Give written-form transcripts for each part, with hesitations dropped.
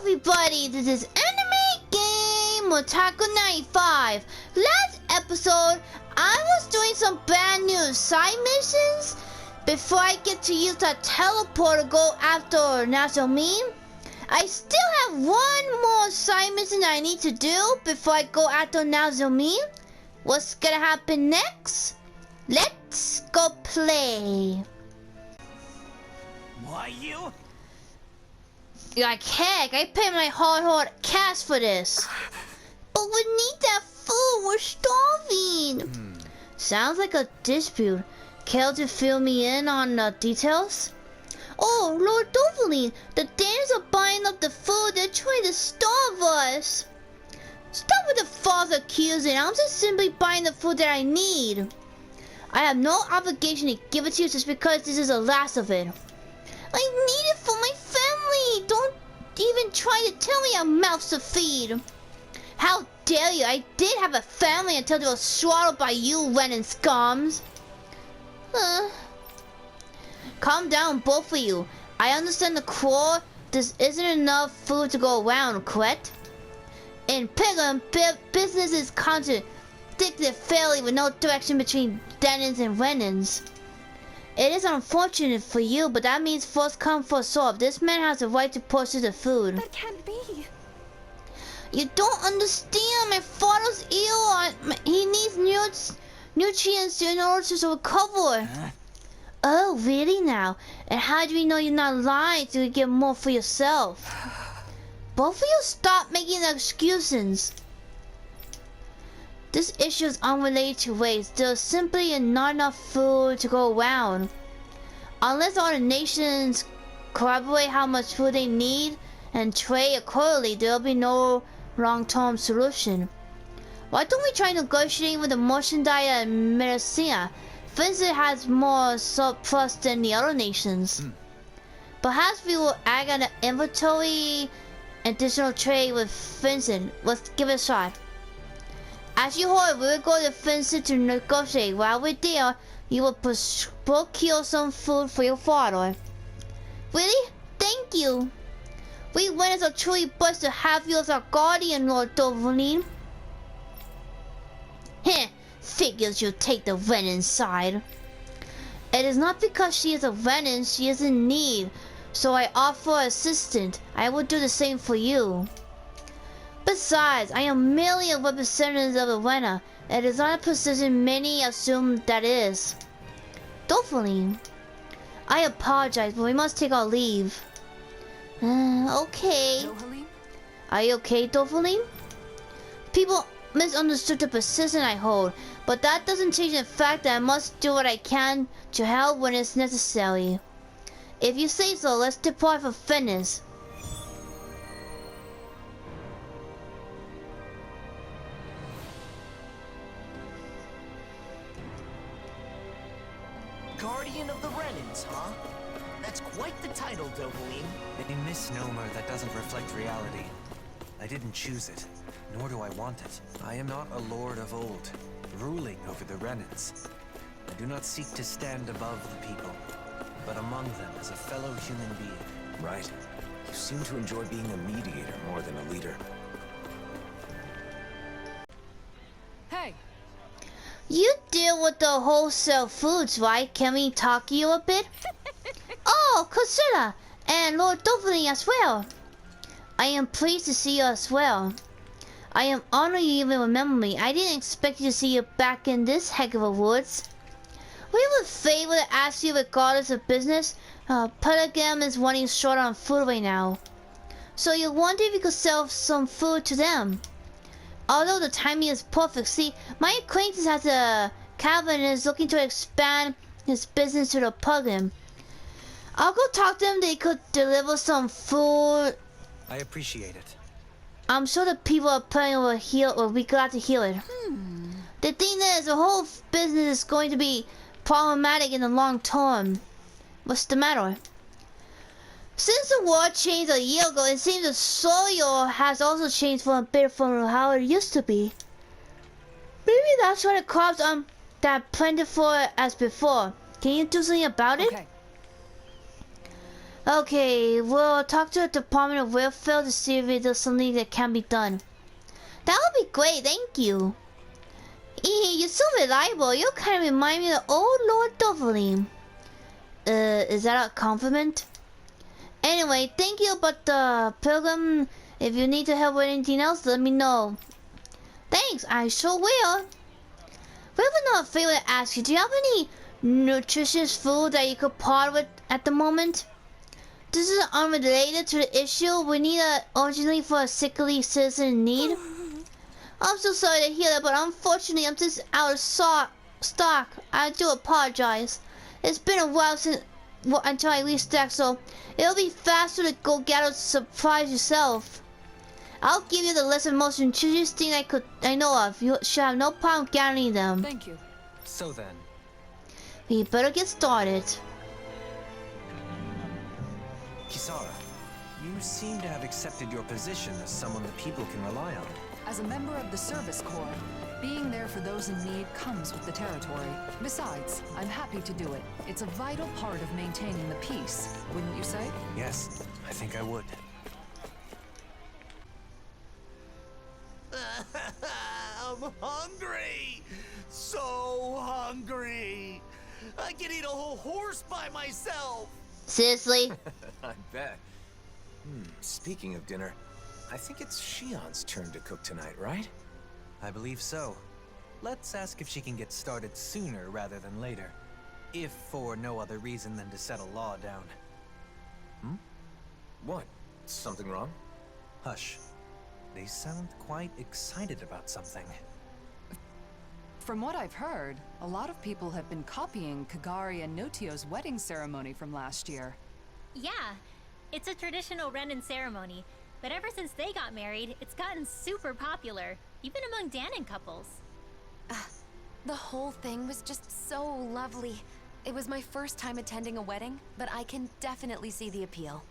everybody, this is Anime Game Otaku 95. Last episode, I was doing some brand new side missions before I get to use that teleport to go after Nazumi. I still have one more side mission that I need to do before I go after Nazumi. What's gonna happen next? Let's go play. Why you? Like heck, I paid my hard cash for this. But we need that food, we're starving. Sounds like a dispute. Care to fill me in on the details? Oh, Lord Dovaline, the Danes are buying up the food, they're trying to starve us. Stop with the false accusing, I'm just simply buying the food that I need. I have no obligation to give it to you just because this is the last of it. I need it for my family! Don't even try to tell me I have mouths to feed! How dare you! I did have a family until they were swallowed by you, Renin scums! Calm down, both of you. I understand the core. This isn't enough food to go around, correct? In Pilgrim, business is contradicted fairly with no direction between Denins and Renins. It is unfortunate for you, but that means first come, first serve. This man has the right to purchase the food. That can't be. You don't understand. My father's ill. He needs nutrients in order to recover. Oh, really now? And how do we know you're not lying to get more for yourself? Both of you stop making excuses. This issue is unrelated to waste. There's simply not enough food to go around. Unless all the nations corroborate how much food they need and trade accordingly, there'll be no long-term solution. Why don't we try negotiating with the merchandise at Medicina? Vincent has more surplus than the other nations. Perhaps we will add an inventory additional trade with Vincent. Let's give it a shot. As you heard, we will go to Vincent to negotiate. While we're there, you will procure some food for your father. Really? Thank you. We winners are truly blessed to have you as our guardian, Lord Dovaline. Heh, figures you'll take the Renin side. It is not because she is a Renin, she is in need. So I offer assistance. I will do the same for you. Besides, I am merely a representative of the Rena. It is not a position many assume that is. Dovaline, I apologize, but we must take our leave. Okay. Dovaline? Are you okay, Dovaline? People misunderstood the position I hold, but that doesn't change the fact that I must do what I can to help when it's necessary. If you say so, let's depart for Venice. Guardian of the Renins, huh? That's quite the title, Dovaline. A misnomer that doesn't reflect reality. I didn't choose it, nor do I want it. I am not a lord of old, ruling over the Renins. I do not seek to stand above the people, but among them as a fellow human being. Right. You seem to enjoy being a mediator more than a leader. Hey. You deal with the wholesale foods, right? Can we talk to you a bit? Oh, Consider, and Lord Dovaline as well. I am pleased to see you as well. I am honored you even remember me. I didn't expect you to see you back in this heck of a woods. We would favor to ask you regardless of business. Pelagam is running short on food right now. So you wonder if you could sell some food to them. Although the timing is perfect. See, my acquaintance has a cabin and is looking to expand his business to the Pelagam. I'll go talk to them. They could deliver some food. I appreciate it. I'm sure the people are planning will be glad to hear it. The thing is, the whole business is going to be problematic in the long term. What's the matter? Since the world changed a year ago, it seems the soil has also changed for a bit from how it used to be. Maybe that's why the crops aren't that plentiful as before. Can you do something about it? Okay. Okay, we'll talk to the Department of Welfare to see if there's something that can be done. That would be great, thank you. You're so reliable. You kind of remind me of old Lord Doverly. Is that a compliment? Anyway, thank you about the program. If you need to help with anything else, let me know. Thanks, I sure will. We have another favor to ask you. Do you have any nutritious food that you could part with at the moment? This is unrelated to the issue. We need it urgently for a sickly citizen in need. I'm so sorry to hear that, but unfortunately I'm just out of stock. I do apologize. It's been a while since until I restock, so it'll be faster to go get a surprise yourself. I'll give you the list of most nutritious things I know of. You should have no problem gathering them. Thank you. So then, We better get started. Kisara, you seem to have accepted your position as someone the people can rely on. As a member of the Service Corps, being there for those in need comes with the territory. Besides, I'm happy to do it. It's a vital part of maintaining the peace, wouldn't you say? Yes, I think I would. I'm hungry! So hungry! I can eat a whole horse by myself! Seriously? I bet. Speaking of dinner, I think it's Shion's turn to cook tonight, right? I believe so. Let's ask if she can get started sooner rather than later. If for no other reason than to settle law down. What? Something wrong? Hush. They sound quite excited about something. From what I've heard, a lot of people have been copying Kagari and Notio's wedding ceremony from last year. Yeah, it's a traditional Renin ceremony, but ever since they got married, it's gotten super popular, even among Danon couples. The whole thing was just so lovely. It was my first time attending a wedding, but I can definitely see the appeal.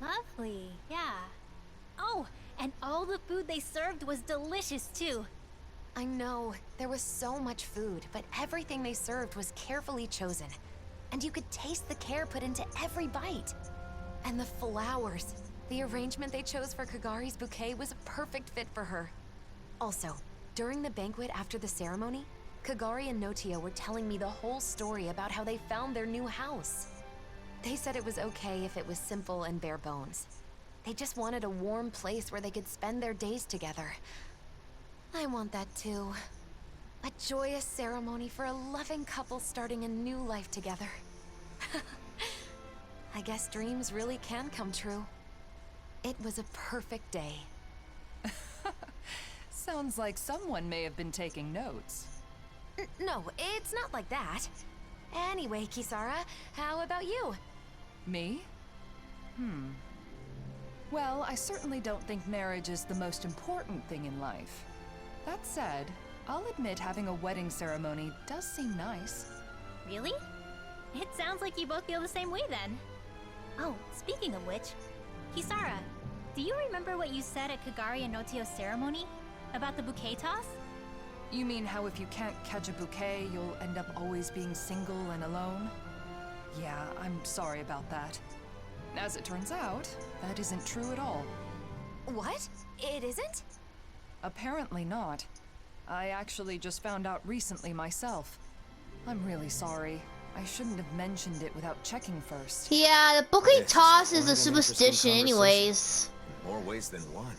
Lovely, yeah. Oh, and all the food they served was delicious too. I know, there was so much food, but everything they served was carefully chosen. And you could taste the care put into every bite. And the flowers. The arrangement they chose for Kagari's bouquet was a perfect fit for her. Also, during the banquet after the ceremony, Kagari and Notio were telling me the whole story about how they found their new house. They said it was okay if it was simple and bare bones. They just wanted a warm place where they could spend their days together. I want that too. A joyous ceremony for a loving couple starting a new life together. I guess dreams really can come true. It was a perfect day. Sounds like someone may have been taking notes. No, it's not like that. Anyway, Kisara, how about you? Me? Well, I certainly don't think marriage is the most important thing in life. That said, I'll admit having a wedding ceremony does seem nice. Really? It sounds like you both feel the same way then. Oh, speaking of which, Kisara, do you remember what you said at Kagari and Notio's ceremony? About the bouquet toss? You mean how if you can't catch a bouquet, you'll end up always being single and alone? Yeah, I'm sorry about that. As it turns out, that isn't true at all. What? It isn't? Apparently not. I actually just found out recently myself. I'm really sorry. I shouldn't have mentioned it without checking first. Yeah, the bouquet This toss is quite a an superstition interesting anyways. In more ways than one.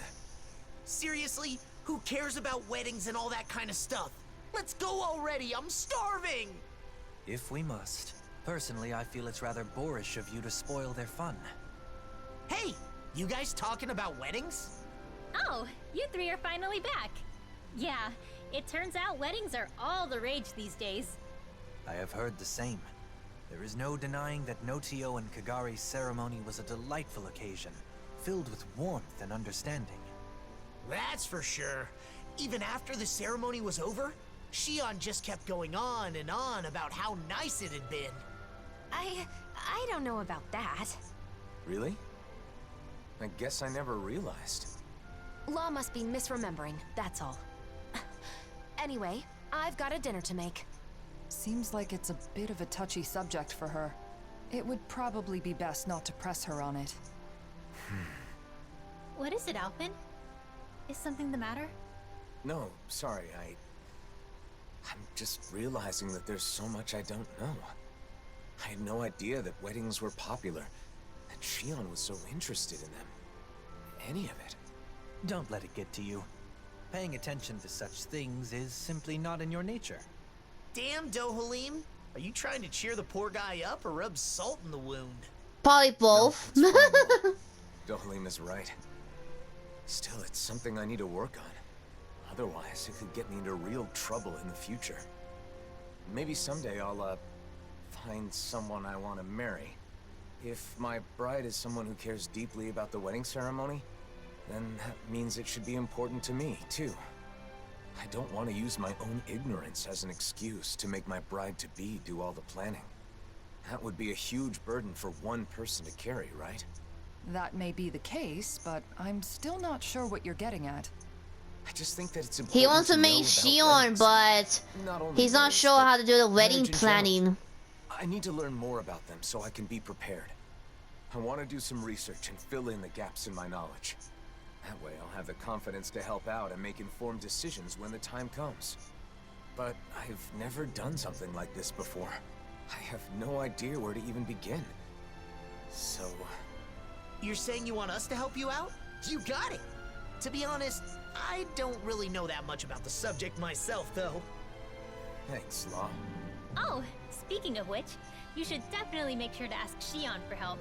Seriously? Who cares about weddings and all that kind of stuff? Let's go already, I'm starving! If we must. Personally, I feel it's rather boorish of you to spoil their fun. Hey, you guys talking about weddings? Oh, you three are finally back. Yeah, it turns out weddings are all the rage these days. I have heard the same. There is no denying that Notio and Kagari's ceremony was a delightful occasion, filled with warmth and understanding. That's for sure. Even after the ceremony was over, Shion just kept going on and on about how nice it had been. I don't know about that. Really? I guess I never realized. Law must be misremembering, that's all. Anyway, I've got a dinner to make. Seems like it's a bit of a touchy subject for her. It would probably be best not to press her on it. What is it, Alphen? Is something the matter? No, sorry, I'm just realizing that there's so much I don't know. I had no idea that weddings were popular, and Shion was so interested in them. Any of it. Don't let it get to you. Paying attention to such things is simply not in your nature. Damn, Dohalim. Are you trying to cheer the poor guy up or rub salt in the wound? Probably both. No, it's fine. Dohalim is right. Still, it's something I need to work on. Otherwise, it could get me into real trouble in the future. Maybe someday I'll, find someone I want to marry. If my bride is someone who cares deeply about the wedding ceremony, then that means it should be important to me, too. I don't want to use my own ignorance as an excuse to make my bride-to-be do all the planning. That would be a huge burden for one person to carry, right? That may be the case, but I'm still not sure what you're getting at. I just think that it's important He wants to know make about Shion, weddings. but Not only he's not weddings, sure but how to do the wedding marriage in planning. general. I need to learn more about them so I can be prepared. I want to do some research and fill in the gaps in my knowledge. That way I'll have the confidence to help out and make informed decisions when the time comes. But I've never done something like this before. I have no idea where to even begin. So... You're saying you want us to help you out? You got it! To be honest, I don't really know that much about the subject myself, though. Thanks, Law. Oh, speaking of which, you should definitely make sure to ask Shion for help.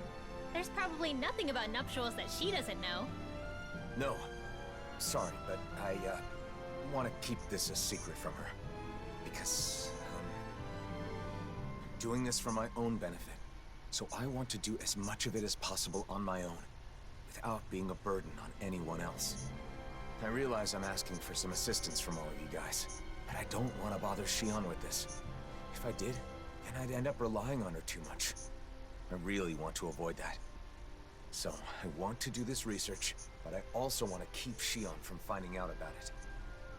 There's probably nothing about nuptials that she doesn't know. No. Sorry, but I, want to keep this a secret from her. Because, I'm doing this for my own benefit. So I want to do as much of it as possible on my own, without being a burden on anyone else. I realize I'm asking for some assistance from all of you guys, but I don't want to bother Shion with this. If I did, then I'd end up relying on her too much. I really want to avoid that. So, I want to do this research, but I also want to keep Shion from finding out about it.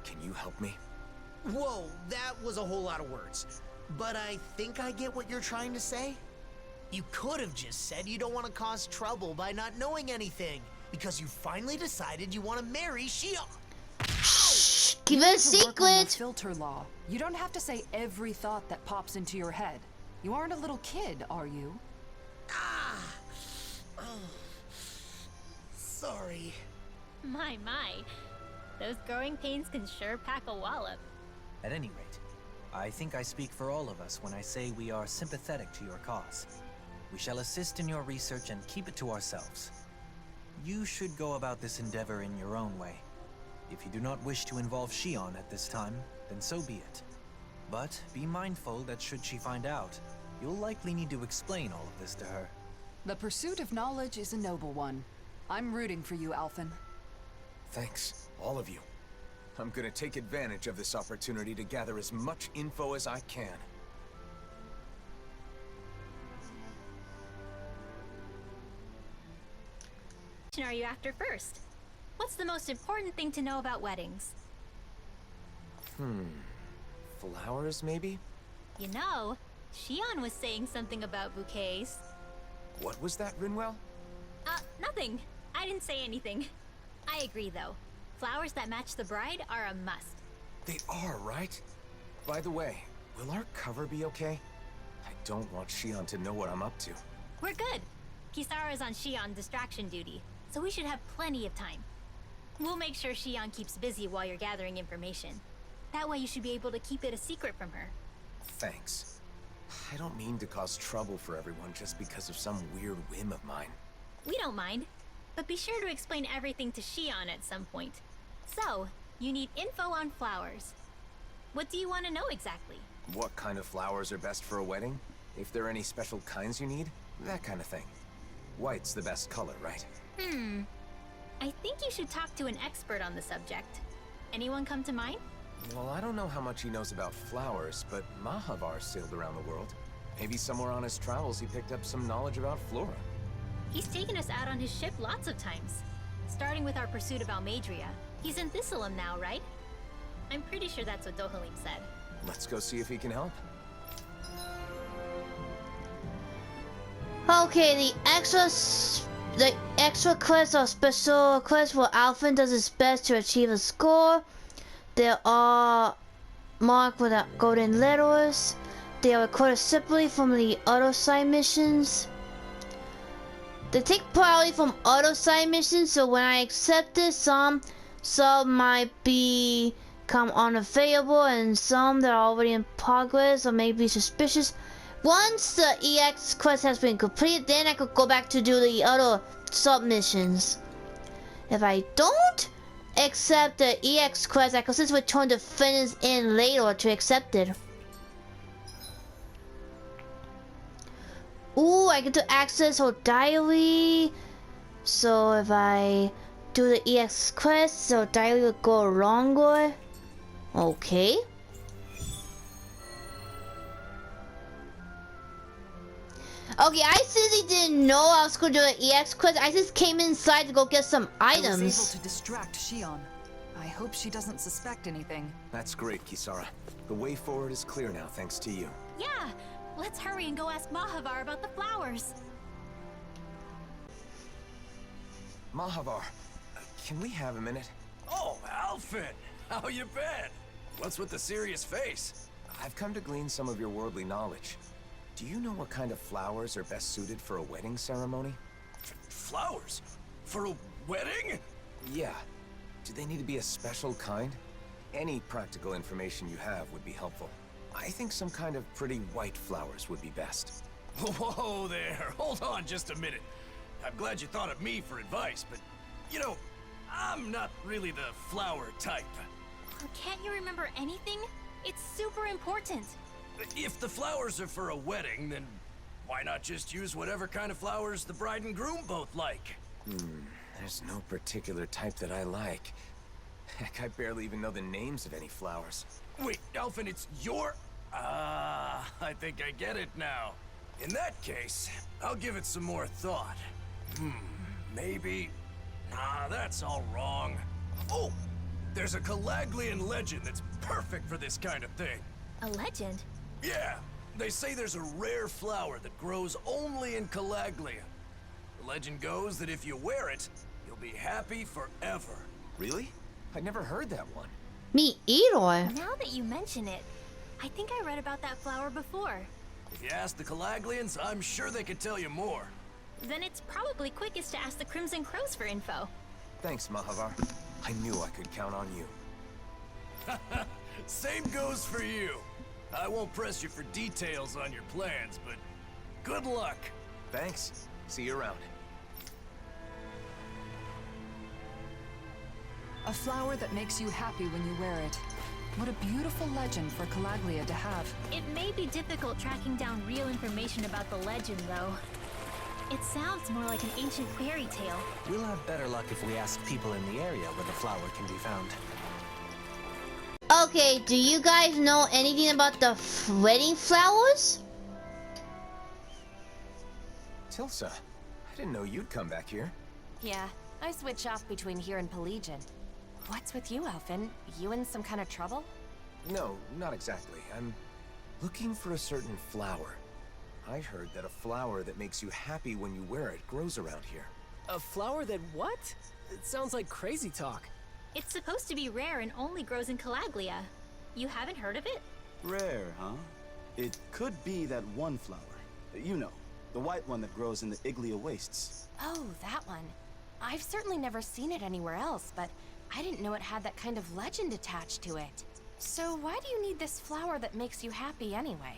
Can you help me? Whoa, that was a whole lot of words. But I think I get what you're trying to say. You could have just said you don't want to cause trouble by not knowing anything, because you finally decided you want to marry Shion. Keep it a To work on your secret. filter law. You don't have to say every thought that pops into your head. You aren't a little kid, are you? Sorry. My. Those growing pains can sure pack a wallop. At any rate, I think I speak for all of us when I say we are sympathetic to your cause. We shall assist in your research and keep it to ourselves. You should go about this endeavor in your own way. If you do not wish to involve Shion at this time, then so be it. But be mindful that should she find out, you'll likely need to explain all of this to her. The pursuit of knowledge is a noble one. I'm rooting for you, Alphen. Thanks, all of you. I'm gonna take advantage of this opportunity to gather as much info as I can. Which are you after first? What's the most important thing to know about weddings? Flowers, maybe? You know, Shion was saying something about bouquets. What was that, Rinwell? Nothing. I didn't say anything. I agree, though. Flowers that match the bride are a must. They are, right? By the way, will our cover be okay? I don't want Shion to know what I'm up to. We're good. Kisara's on Shion distraction duty, so we should have plenty of time. We'll make sure Shion keeps busy while you're gathering information. That way you should be able to keep it a secret from her. Thanks. I don't mean to cause trouble for everyone just because of some weird whim of mine. We don't mind, but be sure to explain everything to Shion at some point. So, you need info on flowers. What do you want to know exactly? What kind of flowers are best for a wedding? If there are any special kinds you need? That kind of thing. White's the best color, right? I think you should talk to an expert on the subject. Anyone come to mind? Well, I don't know how much he knows about flowers, but Mahavar sailed around the world. Maybe somewhere on his travels he picked up some knowledge about flora. He's taken us out on his ship lots of times. Starting with our pursuit of Almadria. He's in Thistleum now, right? I'm pretty sure that's what Dohalim said. Let's go see if he can help. Okay, the extra quest or special quest where ALPHEN does his best to achieve a score. They are marked with golden letters. They are recorded separately from the other side missions. They take priority from other side missions, so when I accept it, some might become unavailable, and some that are already in progress or may be suspicious. Once the EX quest has been completed, then I could go back to do the other submissions. If I don't accept the EX quest, I could just return the finish in later to accept it. Ooh, I get to access her diary. So if I do the EX quest, so diary will go longer. Okay. Okay, I seriously didn't know I was going to do an EX quest. I just came inside to go get some items. I was able to distract Shion. I hope she doesn't suspect anything. That's great, Kisara. The way forward is clear now, thanks to you. Yeah, let's hurry and go ask Mahavar about the flowers. Mahavar, can we have a minute? Oh, ALPHEN! How you been? What's with the serious face? I've come to glean some of your worldly knowledge. Do you know what kind of flowers are best suited for a wedding ceremony? Flowers? For a wedding? Yeah. Do they need to be a special kind? Any practical information you have would be helpful. I think some kind of pretty white flowers would be best. Whoa there, hold on just a minute. I'm glad you thought of me for advice, but, you know, I'm not really the flower type. Can't you remember anything? It's super important. If the flowers are for a wedding, then why not just use whatever kind of flowers the bride and groom both like? There's no particular type that I like. Heck, I barely even know the names of any flowers. Wait, ALPHEN, it's your... I think I get it now. In that case, I'll give it some more thought. Maybe... Nah, that's all wrong. Oh! There's a Calaglian legend that's perfect for this kind of thing. A legend? Yeah, they say there's a rare flower that grows only in Calaglia. The legend goes that if you wear it, you'll be happy forever. Really? I'd never heard that one. Me either. Now that you mention it, I think I read about that flower before. If you ask the Calaglians, I'm sure they could tell you more. Then it's probably quickest to ask the Crimson Crows for info. Thanks, Mahavar. I knew I could count on you. Same goes for you. I won't press you for details on your plans, but good luck. Thanks. See you around. A flower that makes you happy when you wear it. What a beautiful legend for Calaglia to have. It may be difficult tracking down real information about the legend, though. It sounds more like an ancient fairy tale. We'll have better luck if we ask people in the area where the flower can be found. Okay, do you guys know anything about the wedding flowers? Tilsa, I didn't know you'd come back here. Yeah, I switch off between here and Pelagian. What's with you, ALPHEN? You in some kind of trouble? No, not exactly. I'm looking for a certain flower. I heard that a flower that makes you happy when you wear it grows around here. A flower that what? It sounds like crazy talk. It's supposed to be rare and only grows in Calaglia. You haven't heard of it? Rare, huh? It could be that one flower. You know, the white one that grows in the Iglia wastes. Oh, that one. I've certainly never seen it anywhere else, but I didn't know it had that kind of legend attached to it. So why do you need this flower that makes you happy anyway?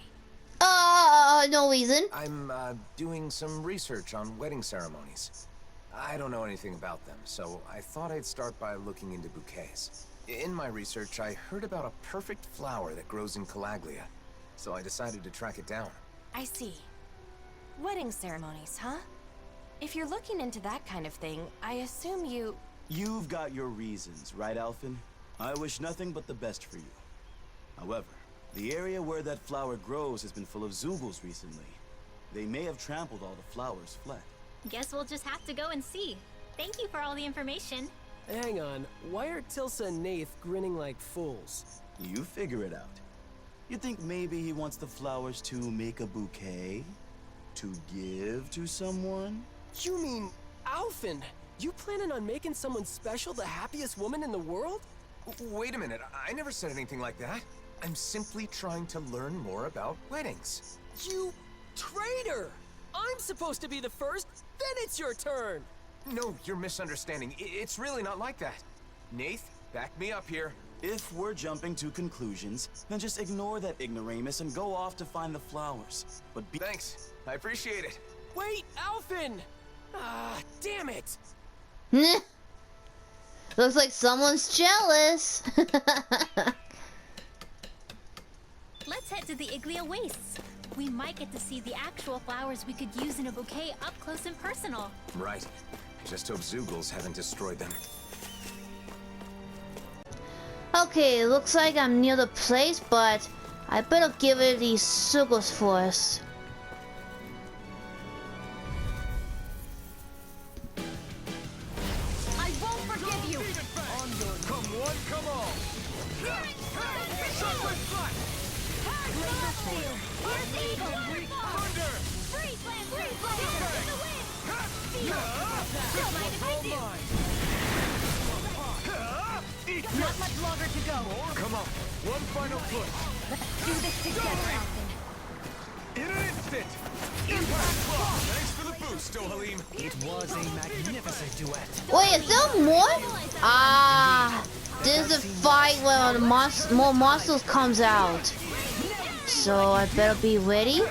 No reason. I'm, doing some research on wedding ceremonies. I don't know anything about them, so I thought I'd start by looking into bouquets. In my research, I heard about a perfect flower that grows in Calaglia, so I decided to track it down. I see. Wedding ceremonies, huh? If you're looking into that kind of thing, I assume you... You've got your reasons, right, ALPHEN? I wish nothing but the best for you. However, the area where that flower grows has been full of Zugals recently. They may have trampled all the flowers fled. Guess we'll just have to go and see. Thank you for all the information. Hang on, why are Tilsa and Nath grinning like fools? You figure it out. You think maybe he wants the flowers to make a bouquet? To give to someone? You mean ALPHEN? You planning on making someone special the happiest woman in the world? Wait a minute, I never said anything like that. I'm simply trying to learn more about weddings. You traitor! I'm supposed to be the first, then it's your turn! No, you're misunderstanding. It's really not like that. Nath, back me up here. If we're jumping to conclusions, then just ignore that ignoramus and go off to find the flowers. But be— Thanks, I appreciate it. Wait, ALPHEN! Ah, damn it! Looks like someone's jealous. Let's head to the Iglia Wastes. We might get to see the actual flowers we could use in a bouquet up close and personal. Right. I just hope Zoogles haven't destroyed them. Okay, looks like I'm near the place, but I better give it these circles first. I won't forgive you! Come one, come all! Sunward Flat! Thunder! Freeze Land! Freeze Land! In the wind! Don't mind if I do! Not much longer to go. Come on, one final push. Let's do this together, ALPHEN. In an instant! Impact Claw! Thanks for the boost, Dohalim. It was a magnificent duet. Wait, is there more? Ah, this is a fight where more monsters comes out. So I better be ready.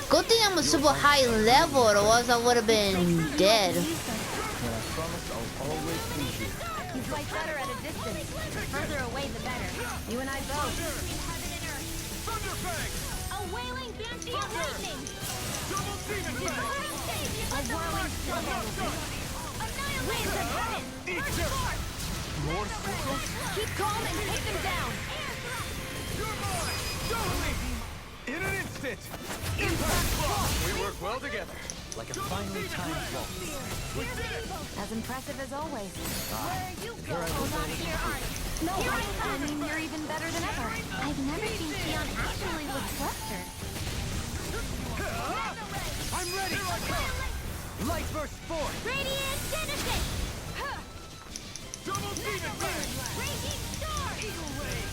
Good thing I'm a super high level, otherwise I would have been dead. You fight better at a distance. The further away, the better. You and I both. A wailing banshee of lightning! A whirling storm! Winds of heaven! Burst forth! More circles? Keep calm and take them down! You're mine! Dohalim! In an instant! Impact Claw! We work well together. Like a finely timed waltz. As impressive as always. Where you go, hold on to your art! No, I mean, you're even better than ever. I've never seen Theon actually look flustered. I'm ready! Light burst forth. Radiant Genesis! Double Demon Bang! Raging Storm! Eagle Ray!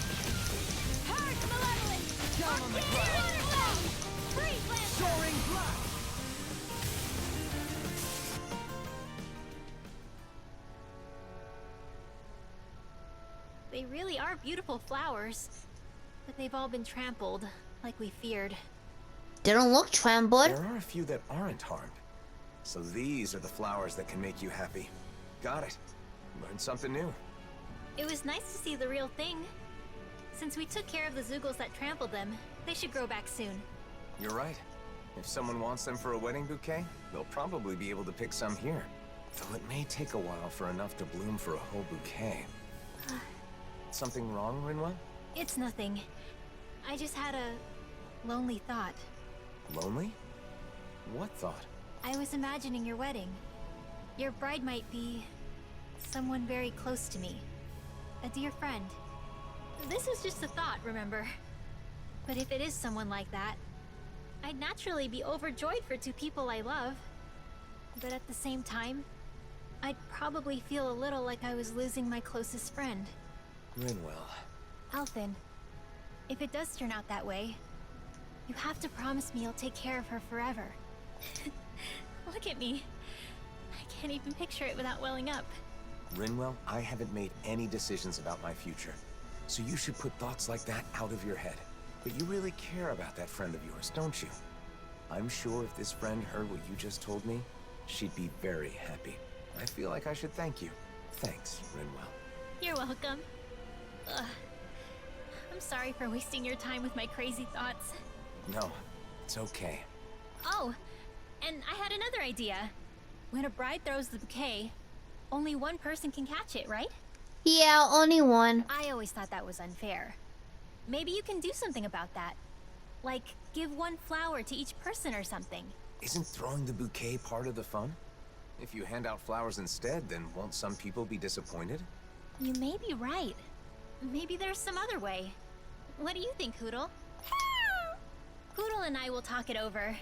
Hard Malevolence! Freeze Land! Soaring Blast! They really are beautiful flowers, but they've all been trampled, like we feared. They don't look trampled. There are a few that aren't harmed. So these are the flowers that can make you happy. Got it. Learned something new. It was nice to see the real thing. Since we took care of the Zoogles that trampled them, they should grow back soon. You're right. If someone wants them for a wedding bouquet, they'll probably be able to pick some here. Though it may take a while for enough to bloom for a whole bouquet. Something wrong, Rinwell? It's nothing. I just had a lonely thought. Lonely? What thought? I was imagining your wedding. Your bride might be someone very close to me. A dear friend. This is just a thought, remember? But if it is someone like that, I'd naturally be overjoyed for two people I love. But at the same time, I'd probably feel a little like I was losing my closest friend. Rinwell. ALPHEN, if it does turn out that way, you have to promise me you'll take care of her forever. Look at me. I can't even picture it without welling up. Rinwell, I haven't made any decisions about my future. So you should put thoughts like that out of your head. But you really care about that friend of yours, don't you? I'm sure if this friend heard what you just told me, she'd be very happy. I feel like I should thank you. Thanks, Rinwell. You're welcome. Ugh. I'm sorry for wasting your time with my crazy thoughts. No, it's okay. Oh, and I had another idea. When a bride throws the bouquet, only one person can catch it, right? Yeah, only one. I always thought that was unfair. Maybe you can do something about that. Like, give one flower to each person or something. Isn't throwing the bouquet part of the fun? If you hand out flowers instead, then won't some people be disappointed? You may be right. Maybe there's some other way. What do you think, Hoodle? Poodle and I will talk it over.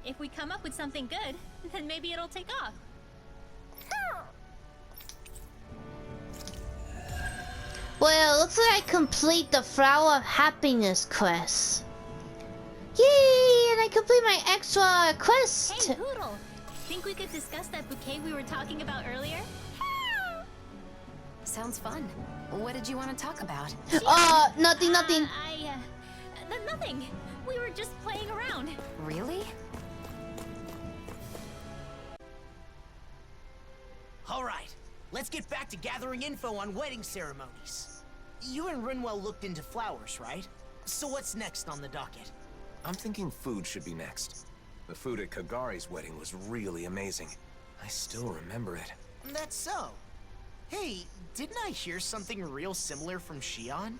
If we come up with something good, then maybe it'll take off. Well, looks like I complete the Flower of Happiness quest. Yay! And I complete my extra quest. Hey, Poodle! Think we could discuss that bouquet we were talking about earlier? Sounds fun. What did you want to talk about? Nothing. Nothing. We were just playing around. Really? All right, let's get back to gathering info on wedding ceremonies. You and Rinwell looked into flowers, right? So what's next on the docket? I'm thinking food should be next. The food at Kagari's wedding was really amazing. I still remember it. That's so. Hey, didn't I hear something real similar from Shion?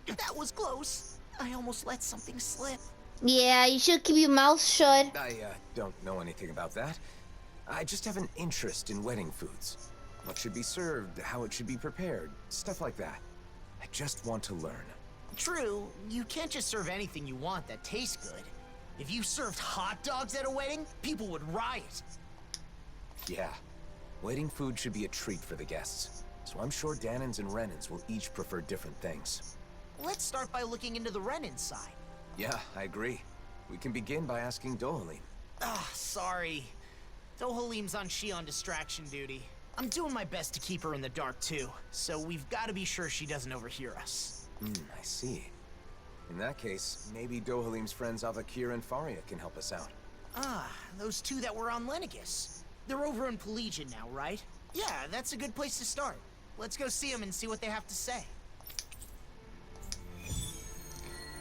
That was close. I almost let something slip. Yeah, you should keep your mouth shut. I don't know anything about that. I just have an interest in wedding foods. What should be served, how it should be prepared, stuff like that. I just want to learn. True, you can't just serve anything you want that tastes good. If you served hot dogs at a wedding, people would riot. Yeah, wedding food should be a treat for the guests. So I'm sure Danins and Renins will each prefer different things. Let's start by looking into the Renin side. Yeah, I agree. We can begin by asking Dohalim. Sorry. Dohalim's on Shion distraction duty. I'm doing my best to keep her in the dark too, so we've got to be sure she doesn't overhear us. I see. In that case, maybe Dohalim's friends Avakir and Faria can help us out. Those two that were on Lenegus. They're over in Pelagian now, right? Yeah, that's a good place to start. Let's go see them and see what they have to say.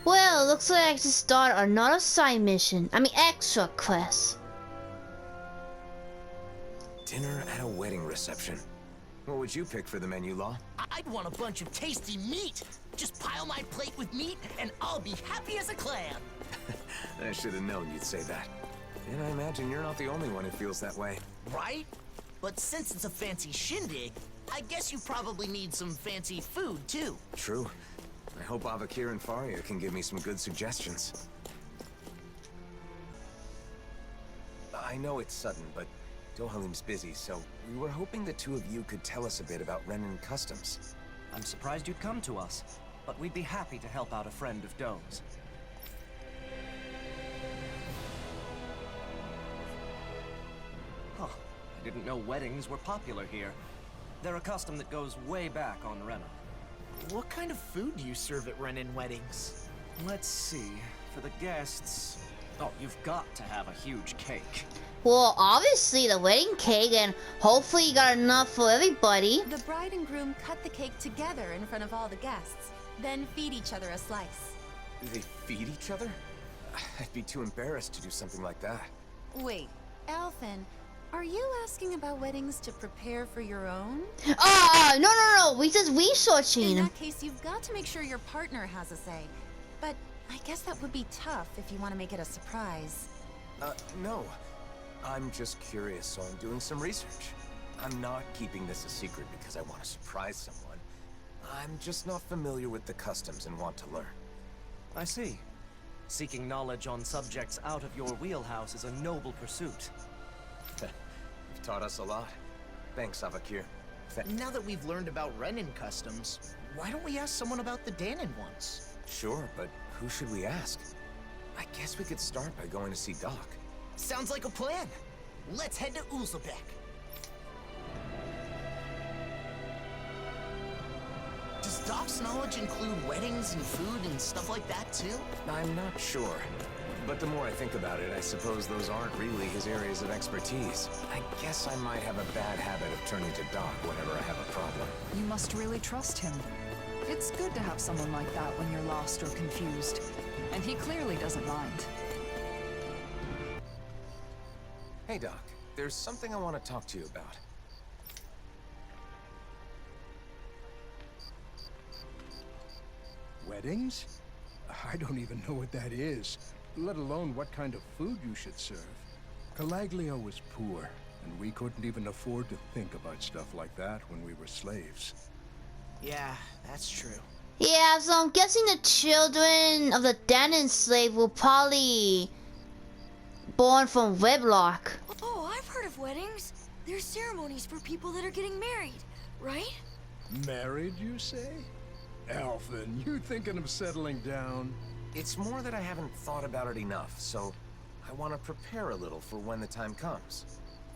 Well, looks like I have to start another side mission. Extra quest. Dinner at a wedding reception. What would you pick for the menu, Law? I'd want a bunch of tasty meat. Just pile my plate with meat, and I'll be happy as a clam. I should have known you'd say that. And I imagine you're not the only one who feels that way. Right? But since it's a fancy shindig, I guess you probably need some fancy food, too. True. I hope Avakir and Faria can give me some good suggestions. I know it's sudden, but Dohalim's busy, so we were hoping the two of you could tell us a bit about Renin customs. I'm surprised you'd come to us, but we'd be happy to help out a friend of Doe's. Huh. I didn't know weddings were popular here. They're a custom that goes way back on Rena. What kind of food do you serve at Renin weddings? Let's see. For the guests... Oh, you've got to have a huge cake. Well, obviously the wedding cake, and hopefully you got enough for everybody. The bride and groom cut the cake together in front of all the guests, then feed each other a slice. They feed each other? I'd be too embarrassed to do something like that. Wait, Alphen, are you asking about weddings to prepare for your own? No. We just researching. In that case, you've got to make sure your partner has a say. But I guess that would be tough if you want to make it a surprise. No. I'm just curious, so I'm doing some research. I'm not keeping this a secret because I want to surprise someone. I'm just not familiar with the customs and want to learn. I see. Seeking knowledge on subjects out of your wheelhouse is a noble pursuit. You've taught us a lot. Thanks, Avakir. Now that we've learned about Renin customs, why don't we ask someone about the Danin ones? Sure, but who should we ask? I guess we could start by going to see Doc. Sounds like a plan. Let's head to Uzlebek. Does Doc's knowledge include weddings and food and stuff like that too? I'm not sure. But the more I think about it, I suppose those aren't really his areas of expertise. I guess I might have a bad habit of turning to Doc whenever I have a problem. You must really trust him. It's good to have someone like that when you're lost or confused. And he clearly doesn't mind. Hey, Doc. There's something I want to talk to you about. Weddings? I don't even know what that is, let alone what kind of food you should serve. Calaglio was poor, and we couldn't even afford to think about stuff like that when we were slaves. Yeah, that's true. Yeah, so I'm guessing the children of the Danon slave were probably born from wedlock. Oh, I've heard of weddings. There's ceremonies for people that are getting married, right? Married, you say? Alphen, you thinking of settling down? It's more that I haven't thought about it enough, so I want to prepare a little for when the time comes.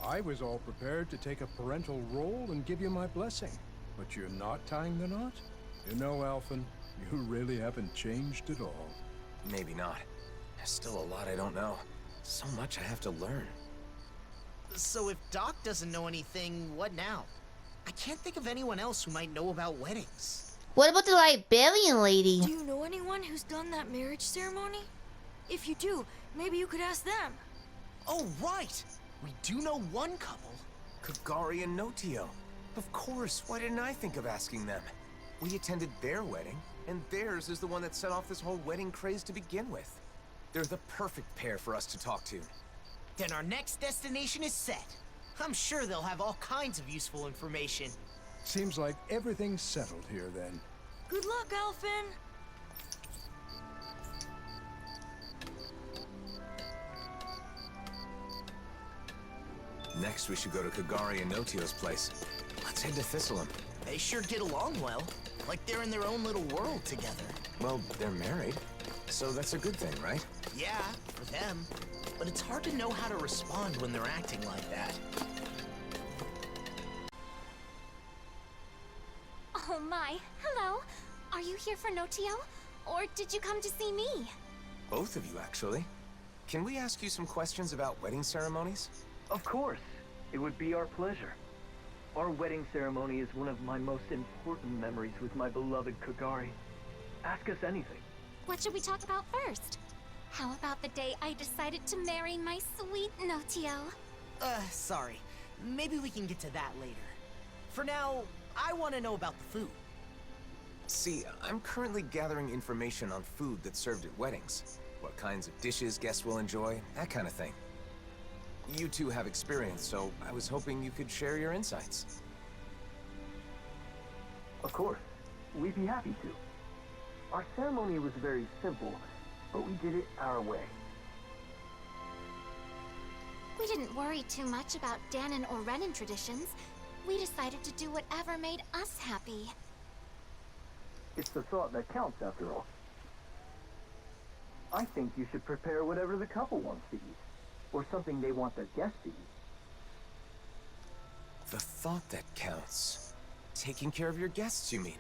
I was all prepared to take a parental role and give you my blessing. But you're not tying the knot? You know, Alphen, you really haven't changed at all. Maybe not. There's still a lot I don't know. So much I have to learn. So if Doc doesn't know anything, what now? I can't think of anyone else who might know about weddings. What about the librarian lady? Do you know anyone who's done that marriage ceremony? If you do, maybe you could ask them. Oh, right! We do know one couple. Kagari and Notio. Of course, why didn't I think of asking them? We attended their wedding, and theirs is the one that set off this whole wedding craze to begin with. They're the perfect pair for us to talk to. Then our next destination is set. I'm sure they'll have all kinds of useful information. Seems like everything's settled here then. Good luck, Alphen! Next, we should go to Kagari and Notio's place. Let's head to Thistleum. They sure get along well. Like they're in their own little world together. Well, they're married, so that's a good thing, right? Yeah, for them. But it's hard to know how to respond when they're acting like that. Oh my, hello. Are you here for Notio? Or did you come to see me? Both of you, actually. Can we ask you some questions about wedding ceremonies? Of course. It would be our pleasure. Our wedding ceremony is one of my most important memories with my beloved Kagari. Ask us anything. What should we talk about first? How about the day I decided to marry my sweet Notio? Sorry. Maybe we can get to that later. For now, I want to know about the food. See, I'm currently gathering information on food that's served at weddings. What kinds of dishes guests will enjoy, that kind of thing. You two have experience, so I was hoping you could share your insights. Of course. We'd be happy to. Our ceremony was very simple, but we did it our way. We didn't worry too much about Danon or Renan traditions. We decided to do whatever made us happy. It's the thought that counts, after all. I think you should prepare whatever the couple wants to eat, or something they want their guests to eat. The thought that counts. Taking care of your guests, you mean?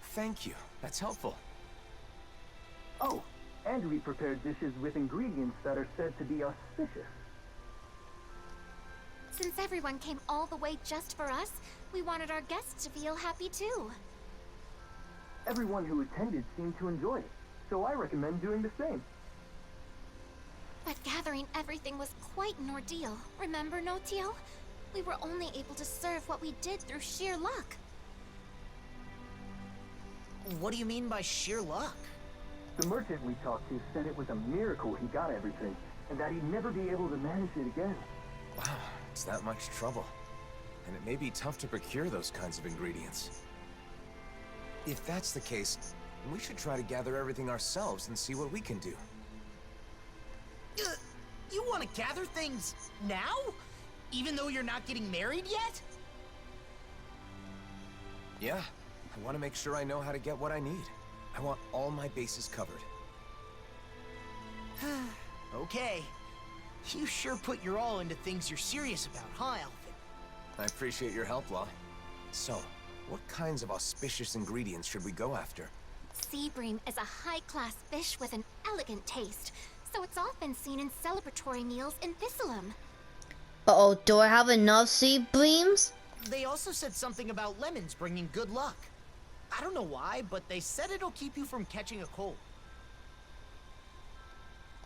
Thank you. That's helpful. Oh, and we prepared dishes with ingredients that are said to be auspicious. Since everyone came all the way just for us, we wanted our guests to feel happy too. Everyone who attended seemed to enjoy it, so I recommend doing the same. But gathering everything was quite an ordeal. Remember, Notio? We were only able to serve what we did through sheer luck. What do you mean by sheer luck? The merchant we talked to said it was a miracle he got everything, and that he'd never be able to manage it again. Wow, it's that much trouble. And it may be tough to procure those kinds of ingredients. If that's the case, we should try to gather everything ourselves and see what we can do. You want to gather things now? Even though you're not getting married yet? Yeah, I want to make sure I know how to get what I need. I want all my bases covered. Okay. You sure put your all into things you're serious about, huh, Alphen? I appreciate your help, Law. So, what kinds of auspicious ingredients should we go after? Sea bream is a high-class fish with an elegant taste, so it's often seen in celebratory meals in Thistleum. Uh-oh, do I have enough sea breams? They also said something about lemons bringing good luck. I don't know why, but they said it'll keep you from catching a cold.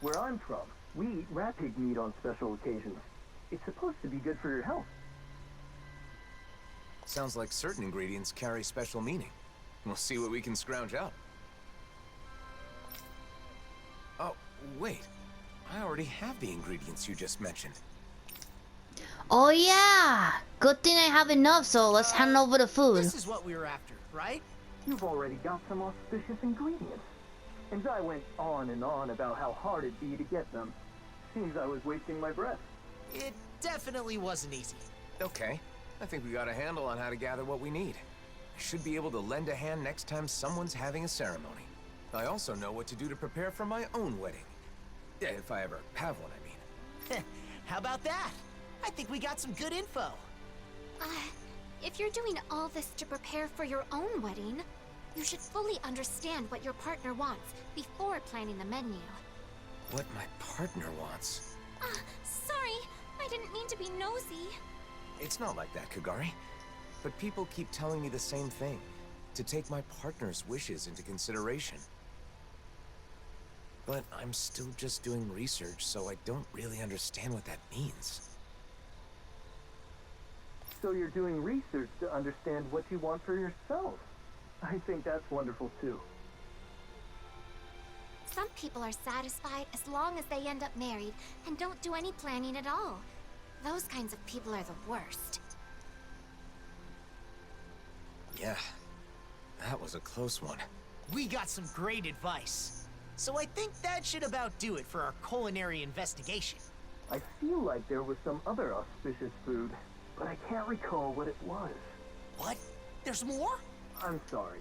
Where I'm from, we eat rat pig meat on special occasions. It's supposed to be good for your health. Sounds like certain ingredients carry special meaning. We'll see what we can scrounge up. Oh, wait. I already have the ingredients you just mentioned. Oh yeah! Good thing I have enough, so let's hand over the food. This is what we were after, right? You've already got some auspicious ingredients. And I went on and on about how hard it'd be to get them. Seems I was wasting my breath. It definitely wasn't easy. Okay, I think we got a handle on how to gather what we need. I should be able to lend a hand next time someone's having a ceremony. I also know what to do to prepare for my own wedding. Yeah, if I ever have one, I mean. How about that? I think we got some good info. If you're doing all this to prepare for your own wedding, you should fully understand what your partner wants before planning the menu. What my partner wants? Sorry, I didn't mean to be nosy. It's not like that, Kagari. But people keep telling me the same thing. To take my partner's wishes into consideration. But I'm still just doing research, so I don't really understand what that means. So you're doing research to understand what you want for yourself. I think that's wonderful too. Some people are satisfied as long as they end up married and don't do any planning at all. Those kinds of people are the worst. Yeah, that was a close one. We got some great advice. So I think that should about do it for our culinary investigation. I feel like there was some other auspicious food, but I can't recall what it was. What? There's more? I'm sorry,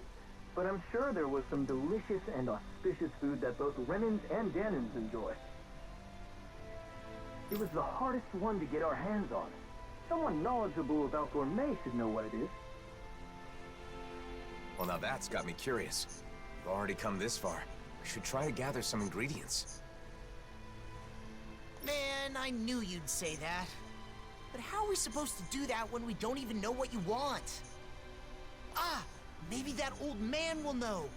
but I'm sure there was some delicious and auspicious food that both Renans and Danans enjoy. It was the hardest one to get our hands on. Someone knowledgeable about gourmet should know what it is. Well, now that's got me curious. We've already come this far. We should try to gather some ingredients. Man, I knew you'd say that. But how are we supposed to do that when we don't even know what you want? Ah, maybe that old man will know.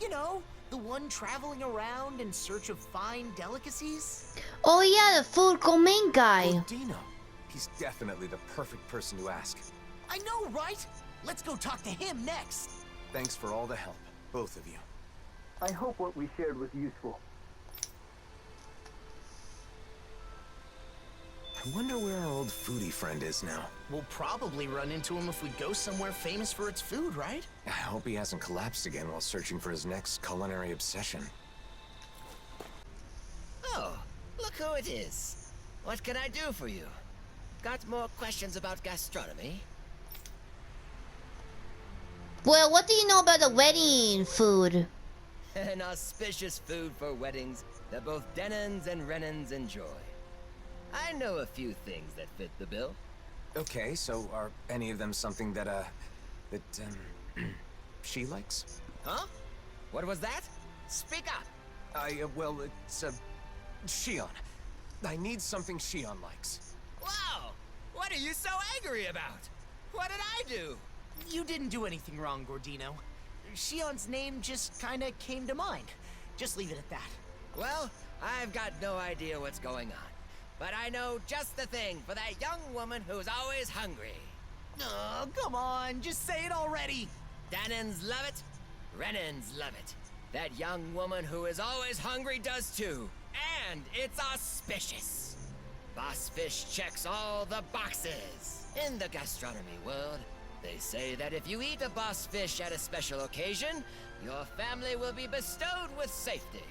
You know, the one traveling around in search of fine delicacies? Oh yeah, the food gourmet guy. Dino. He's definitely the perfect person to ask. I know, right? Let's go talk to him next. Thanks for all the help, both of you. I hope what we shared was useful. I wonder where our old foodie friend is now. We'll probably run into him if we go somewhere famous for its food, right? I hope he hasn't collapsed again while searching for his next culinary obsession. Oh, look who it is. What can I do for you? Got more questions about gastronomy? Well, what do you know about the wedding food? An auspicious food for weddings that both Denons and Renans enjoy. I know a few things that fit the bill. Okay, so are any of them something that, she likes? Huh? What was that? Speak up! Well, it's, Shion. I need something Shion likes. Wow! What are you so angry about? What did I do? You didn't do anything wrong, Gordino. Shion's name just kinda came to mind. Just leave it at that. Well, I've got no idea what's going on. But I know just the thing for that young woman who's always hungry. Oh, come on, just say it already. Danons love it, Renans love it. That young woman who is always hungry does too. And it's auspicious. Boss Fish checks all the boxes. In the gastronomy world, they say that if you eat a boss fish at a special occasion, your family will be bestowed with safety.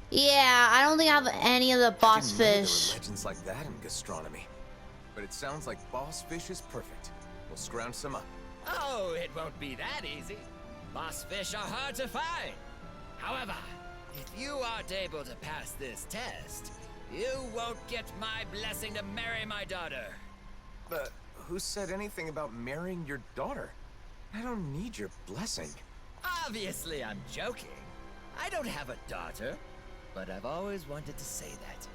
Yeah, I don't think I have any of the boss I didn't know fish. there were legends like that in gastronomy. But it sounds like boss fish is perfect. We'll scrounge some up. Oh, it won't be that easy. Boss fish are hard to find. However, if you aren't able to pass this test, you won't get my blessing to marry my daughter. But who said anything about marrying your daughter? I don't need your blessing. Obviously, I'm joking. I don't have a daughter, but I've always wanted to say that.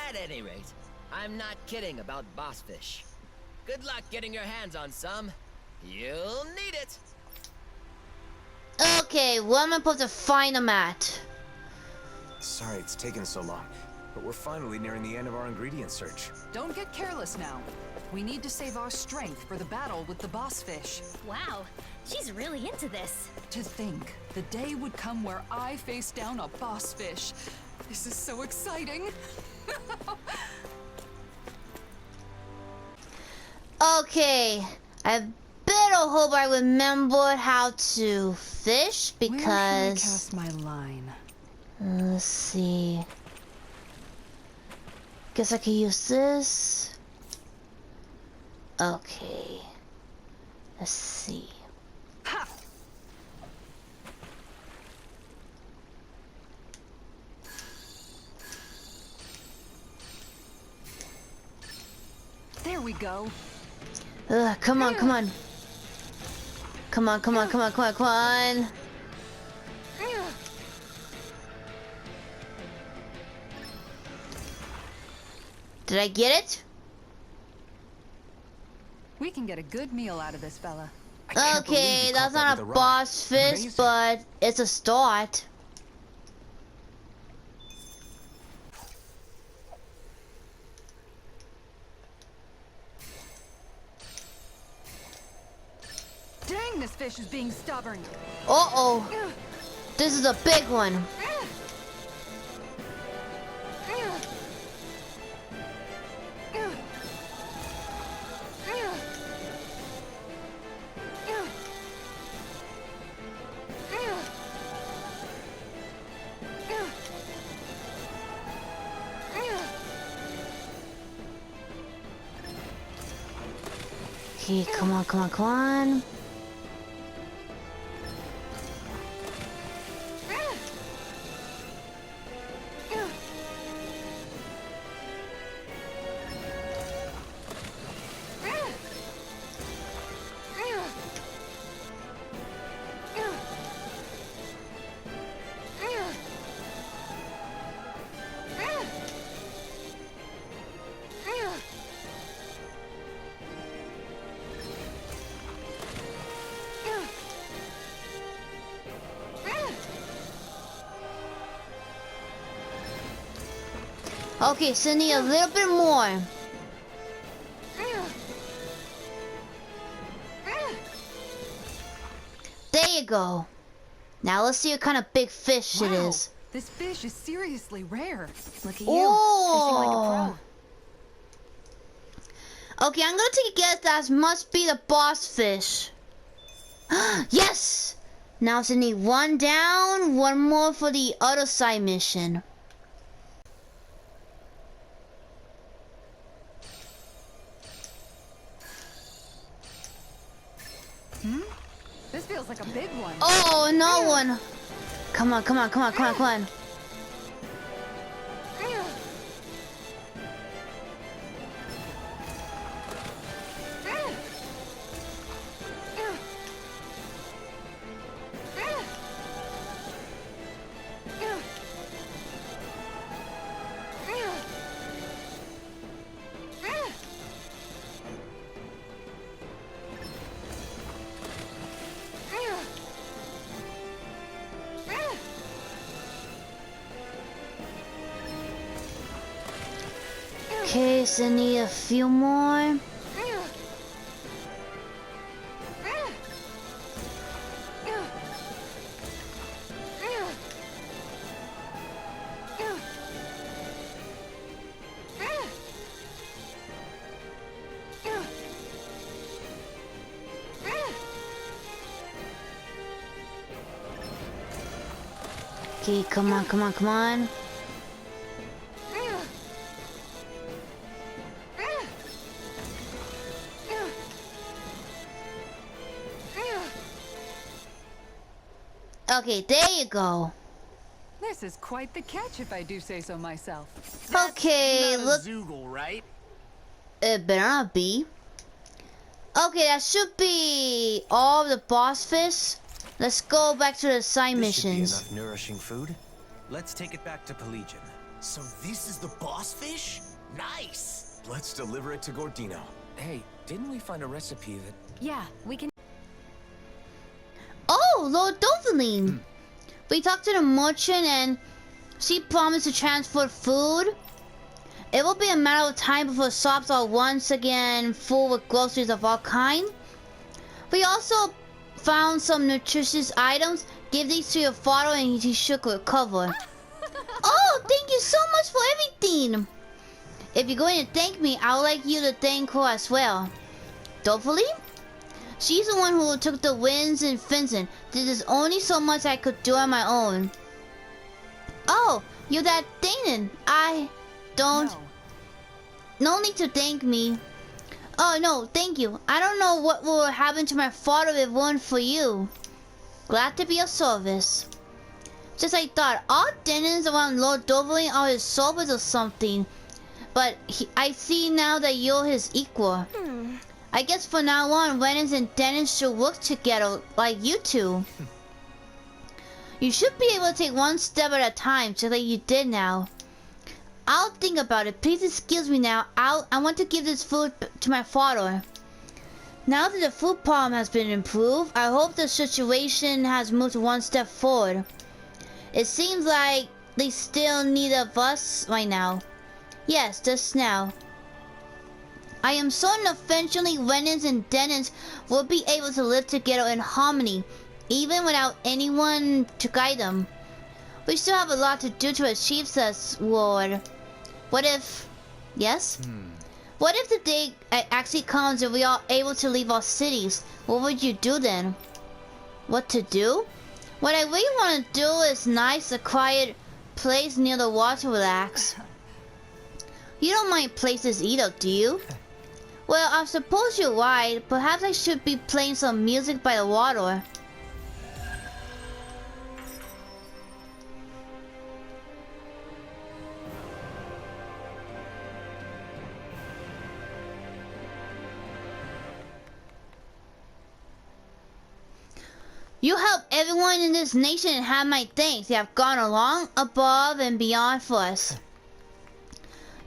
At any rate, I'm not kidding about boss fish. Good luck getting your hands on some. You'll need it. Okay, where am I supposed to find them at? Sorry it's taken so long, but we're finally nearing the end of our ingredient search. Don't get careless now. We need to save our strength for the battle with the boss fish. Wow, she's really into this. To think, the day would come where I face down a boss fish. This is so exciting. Okay, I've been hope I remembered how to fish because. Where should I cast my line? Let's see. Guess I can use this. Okay. Let's see. Ha! There we go. Come on, come on. Come on, come on, come on, come on, come on. Did I get it? We can get a good meal out of this fella. Okay, that's not a boss fish, but it's a start. Dang, this fish is being stubborn. Uh-oh. This is a big one. Okay, come on, come on, come on. Okay, so need a little bit more. There you go. Now let's see what kind of big fish it is. This fish is seriously rare. Look at you, Oh. fishing like a pro. Okay, I'm gonna take a guess that must be the boss fish. Yes! Now I need one down, one more for the other side mission. This feels like a big one. Oh, no one. Come on, come on, come on, come on, come on. Okay, so I need a few more. Okay, come on, come on, come on. Okay, there you go. This is quite the catch, if I do say so myself. Okay, Not look. a Zoogle, right? It better not be. Okay, that should be all of the boss fish. Let's go back to the side This should be missions. enough nourishing food. Let's take it back to Pelagian. So this is the boss fish? Nice! Let's deliver it to Gordino. Hey, didn't we find a recipe that... Yeah, we can. Oh, Lord Dolphin! We talked to the merchant and she promised to transport food. It will be a matter of time before shops are once again full with groceries of all kinds. We also found some nutritious items. Give these to your father and he should recover. Oh, thank you so much for everything. If you're going to thank me, I would like you to thank her as well. Hopefully. She's the one who took the wins in fencing. There's only so much I could do on my own. Oh, you're that Danon. I don't... No need to thank me. Oh, no, thank you. I don't know what would happen to my father if it weren't for you. Glad to be of service. Just I thought, all Danons around Lord Doverlin are his soldiers or something. But I see now that you're his equal. I guess for now on, Renans and Danons should work together like you two. You should be able to take one step at a time, just like you did now. I'll think about it. Please excuse me now. I want to give this food to my father. Now that the food problem has been improved, I hope the situation has moved one step forward. It seems like they still need of us right now. Yes, just now. I am certain eventually Renans and Danons will be able to live together in harmony, even without anyone to guide them. We still have a lot to do to achieve this, Lord. What if... Yes? What if the day actually comes and we are able to leave our cities? What would you do then? What to do? What I really want to do is a quiet place near the water to relax. You don't mind places either, do you? Well, I suppose you're right. Perhaps I should be playing some music by the water. You help everyone in this nation and have my thanks. You have gone along, above, and beyond for us.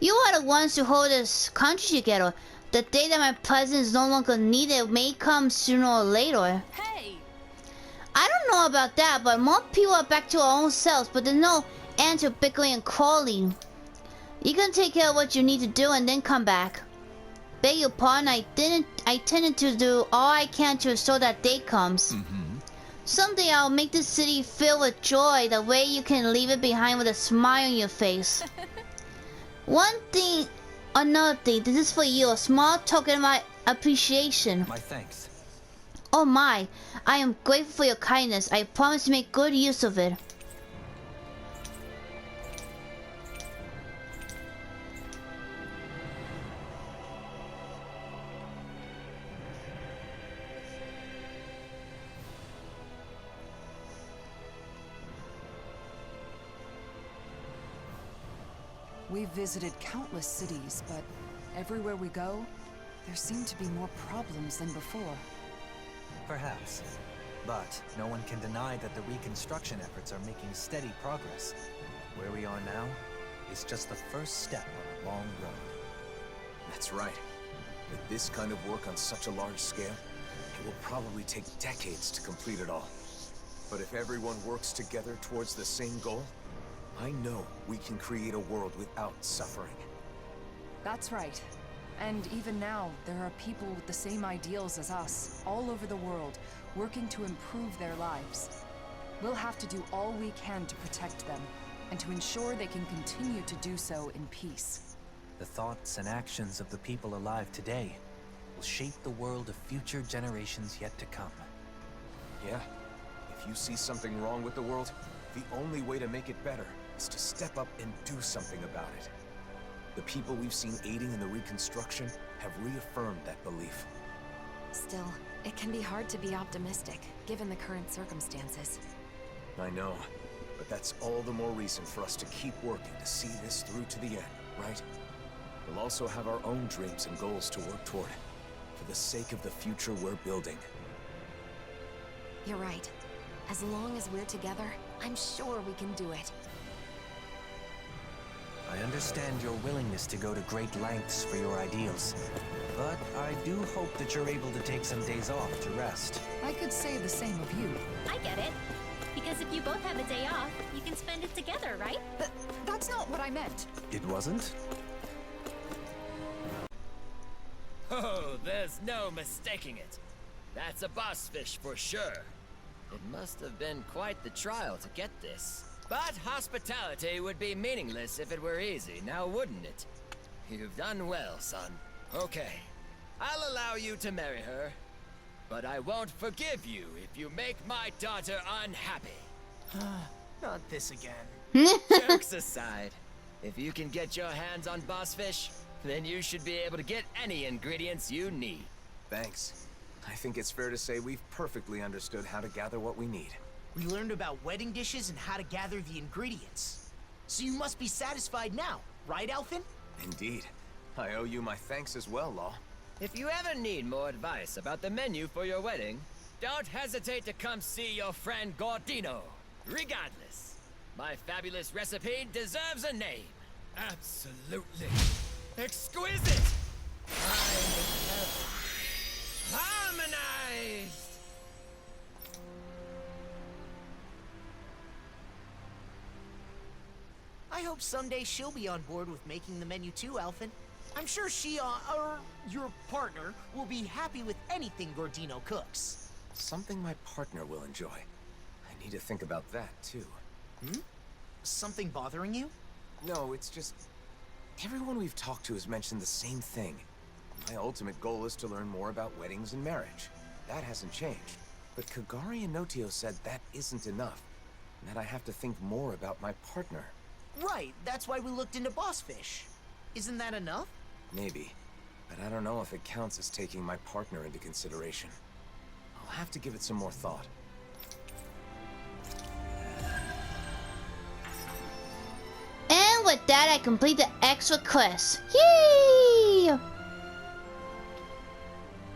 You are the ones who hold this country together. The day that my presence is no longer needed may come sooner or later. Hey! I don't know about that, but more people are back to our own selves, but there's no end to bickering and quarreling. You can take care of what you need to do and then come back. Beg your pardon, I tended to do all I can to ensure that day comes. Someday I'll make this city fill with joy the way you can leave it behind with a smile on your face. Another thing, this is for you, a small token of my appreciation. My thanks. Oh my, I am grateful for your kindness. I promise to make good use of it. We've visited countless cities, but everywhere we go, there seem to be more problems than before. Perhaps. But no one can deny that the reconstruction efforts are making steady progress. Where we are now is just the first step on a long road. That's right. With this kind of work on such a large scale, it will probably take decades to complete it all. But if everyone works together towards the same goal, I know we can create a world without suffering. That's right. And even now, there are people with the same ideals as us, all over the world, working to improve their lives. We'll have to do all we can to protect them, and to ensure they can continue to do so in peace. The thoughts and actions of the people alive today will shape the world of future generations yet to come. Yeah? If you see something wrong with the world, the only way to make it better is to step up and do something about it. The people we've seen aiding in the reconstruction have reaffirmed that belief. Still, it can be hard to be optimistic, given the current circumstances. I know, but that's all the more reason for us to keep working to see this through to the end, right? We'll also have our own dreams and goals to work toward, for the sake of the future we're building. You're right. As long as we're together, I'm sure we can do it. I understand your willingness to go to great lengths for your ideals, but I do hope that you're able to take some days off to rest. I could say the same of you. I get it. Because if you both have a day off, you can spend it together, right? That's not what I meant. It wasn't? Oh, there's no mistaking it. That's a boss fish for sure. It must have been quite the trial to get this. But hospitality would be meaningless if it were easy, now wouldn't it? You've done well, son. Okay. I'll allow you to marry her. but I won't forgive you if you make my daughter unhappy. Not this again. Jokes aside, if you can get your hands on boss fish, then you should be able to get any ingredients you need. Thanks. I think it's fair to say we've perfectly understood how to gather what we need. We learned about wedding dishes and how to gather the ingredients. So you must be satisfied now, right, Alphen? Indeed. I owe you my thanks as well, Law. If you ever need more advice about the menu for your wedding, don't hesitate to come see your friend Gordino. Regardless, my fabulous recipe deserves a name. Absolutely exquisite! Harmonized! I hope someday she'll be on board with making the menu too, Alphen. I'm sure she, or your partner, will be happy with anything Gordino cooks. Something my partner will enjoy. I need to think about that, too. Something bothering you? No, it's just... everyone we've talked to has mentioned the same thing. My ultimate goal is to learn more about weddings and marriage. That hasn't changed. But Kagari and Notio said that isn't enough, and that I have to think more about my partner. Right, that's why we looked into boss fish. Isn't that enough? Maybe, but I don't know if it counts as taking my partner into consideration. I'll have to give it some more thought. And with that, I complete the extra quest. Yay!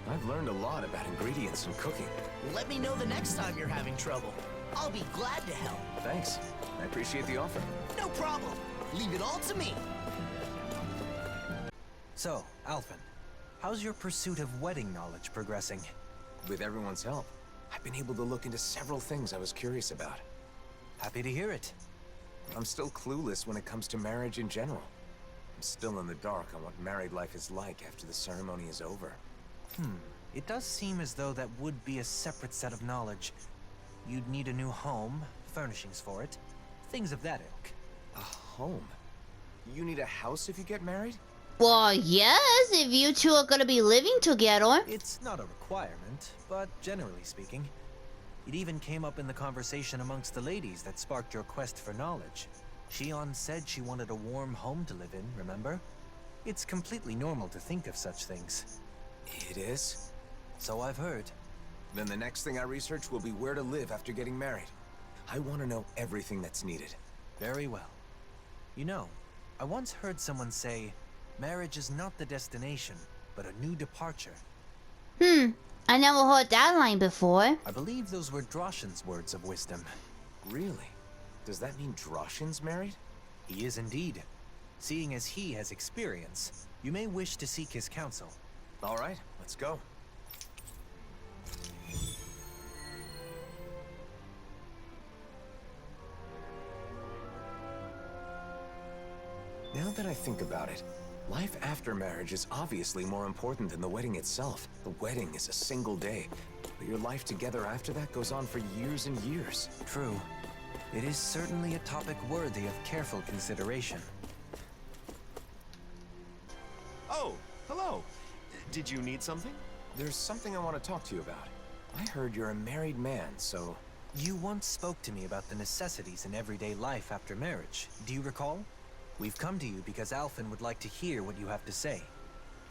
I've learned a lot about ingredients and cooking. Let me know the next time you're having trouble. I'll be glad to help. Thanks. I appreciate the offer. No problem. Leave it all to me. So, Alphen, how's your pursuit of wedding knowledge progressing? With everyone's help, I've been able to look into several things I was curious about. Happy to hear it. I'm still clueless when it comes to marriage in general. I'm still in the dark on what married life is like after the ceremony is over. It does seem as though that would be a separate set of knowledge. You'd need a new home, furnishings for it, things of that ilk. A home? You need a house if you get married? Well, yes, if you two are gonna be living together. It's not a requirement, but generally speaking. It even came up in the conversation amongst the ladies that sparked your quest for knowledge. Shion said she wanted a warm home to live in, remember? It's completely normal to think of such things. It is? So I've heard. Then the next thing I research will be where to live after getting married. I want to know everything that's needed. Very well. You know, I once heard someone say, marriage is not the destination, but a new departure. I never heard that line before. I believe those were Droshin's words of wisdom. Really? Does that mean Droshin's married? He is indeed. Seeing as he has experience, you may wish to seek his counsel. All right, let's go. Now that I think about it, life after marriage is obviously more important than the wedding itself. The wedding is a single day, but your life together after that goes on for years and years. True. It is certainly a topic worthy of careful consideration. Oh, hello. Did you need something? There's something I want to talk to you about. I heard you're a married man, so... You once spoke to me about the necessities in everyday life after marriage. Do you recall? We've come to you because Alphen would like to hear what you have to say.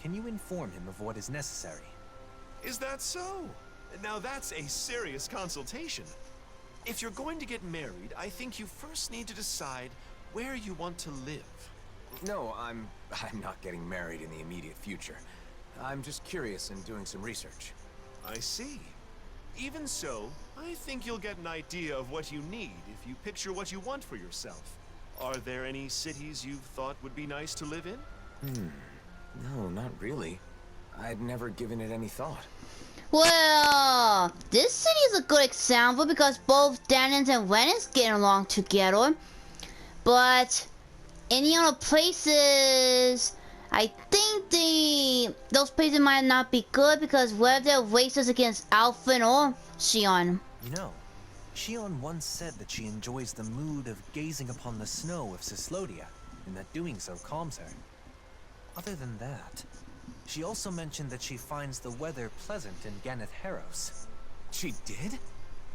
Can you inform him of what is necessary? Is that so? Now that's a serious consultation. If you're going to get married, I think you first need to decide where you want to live. No, I'm not getting married in the immediate future. I'm just curious and doing some research. I see. Even so, I think you'll get an idea of what you need if you picture what you want for yourself. Are there any cities you've thought would be nice to live in? No, not really. I'd never given it any thought. Well, this city is a good example because both Danins and Wenins get along together. But any other places, I think those places might not be good because whether they're racist against Alphen or Shion. You know, Shion once said that she enjoys the mood of gazing upon the snow of Cislodia, and that doing so calms her. Other than that, She also mentioned that she finds the weather pleasant in Ganeth Harros. She did?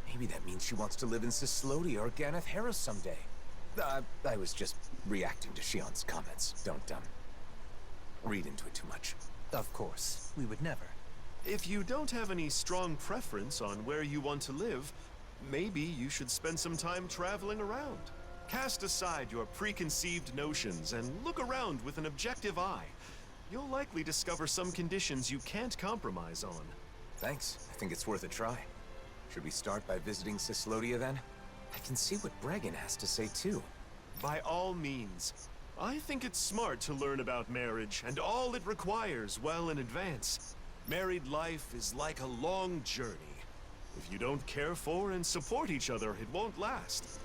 Maybe that means she wants to live in Sislodi or Ganeth Harros someday. I was just reacting to Shion's comments. Don't, read into it too much. Of course, we would never. If you don't have any strong preference on where you want to live, maybe you should spend some time traveling around. Cast aside your preconceived notions and look around with an objective eye. You'll likely discover some conditions you can't compromise on. Thanks. I think it's worth a try. Should we start by visiting Sislodia then? I can see what Bregan has to say too. By all means. I think it's smart to learn about marriage and all it requires well in advance. Married life is like a long journey. If you don't care for and support each other, it won't last.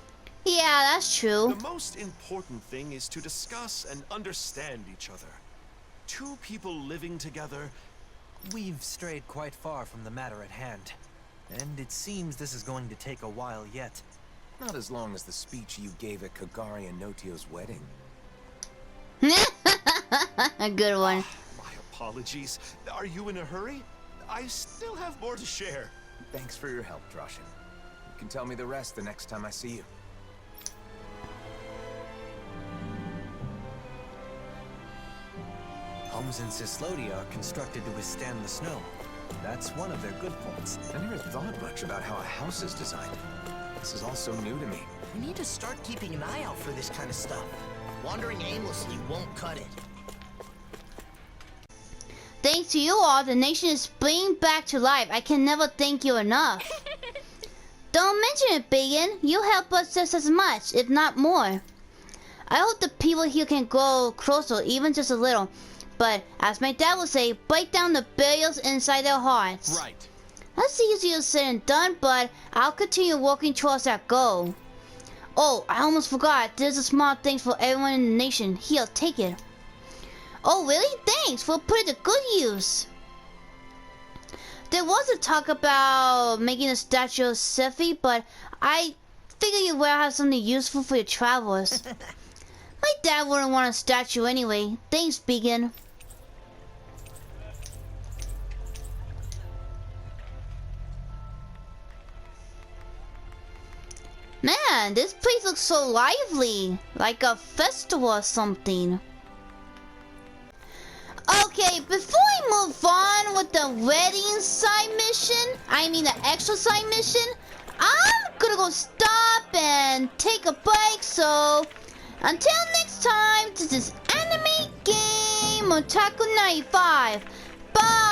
Yeah, that's true. The most important thing is to discuss and understand each other. Two people living together. We've strayed quite far from the matter at hand. And it seems this is going to take a while yet. Not as long as the speech you gave at Kagari and Notio's wedding. A good one. My apologies. Are you in a hurry? I still have more to share. Thanks for your help, Droshin. You can tell me the rest the next time I see you. Homes in Sislodia are constructed to withstand the snow. That's one of their good points. I never thought much about how a house is designed. This is all so new to me. We need to start keeping an eye out for this kind of stuff. Wandering aimlessly won't cut it. Thanks to you all, the nation is springing back to life. I can never thank you enough. Don't mention it, Biggin. You help us just as much, if not more. I hope the people here can grow closer, even just a little. But, as my dad would say, break down the barriers inside their hearts. Right. That's easier said than done, but I'll continue working towards that goal. Oh, I almost forgot. There's a small things for everyone in the nation. Here, take it. Oh, really? Thanks. We'll put it to good use. There was a talk about making a statue of Sephi, but I figure you will have something useful for your travels. My dad wouldn't want a statue anyway. Thanks, Beacon. Man, this place looks so lively. Like a festival or something. Okay, before I move on with the wedding side mission, the extra side mission, I'm gonna go stop and take a break, so until next time, this is Anime Game Otaku 95. Bye!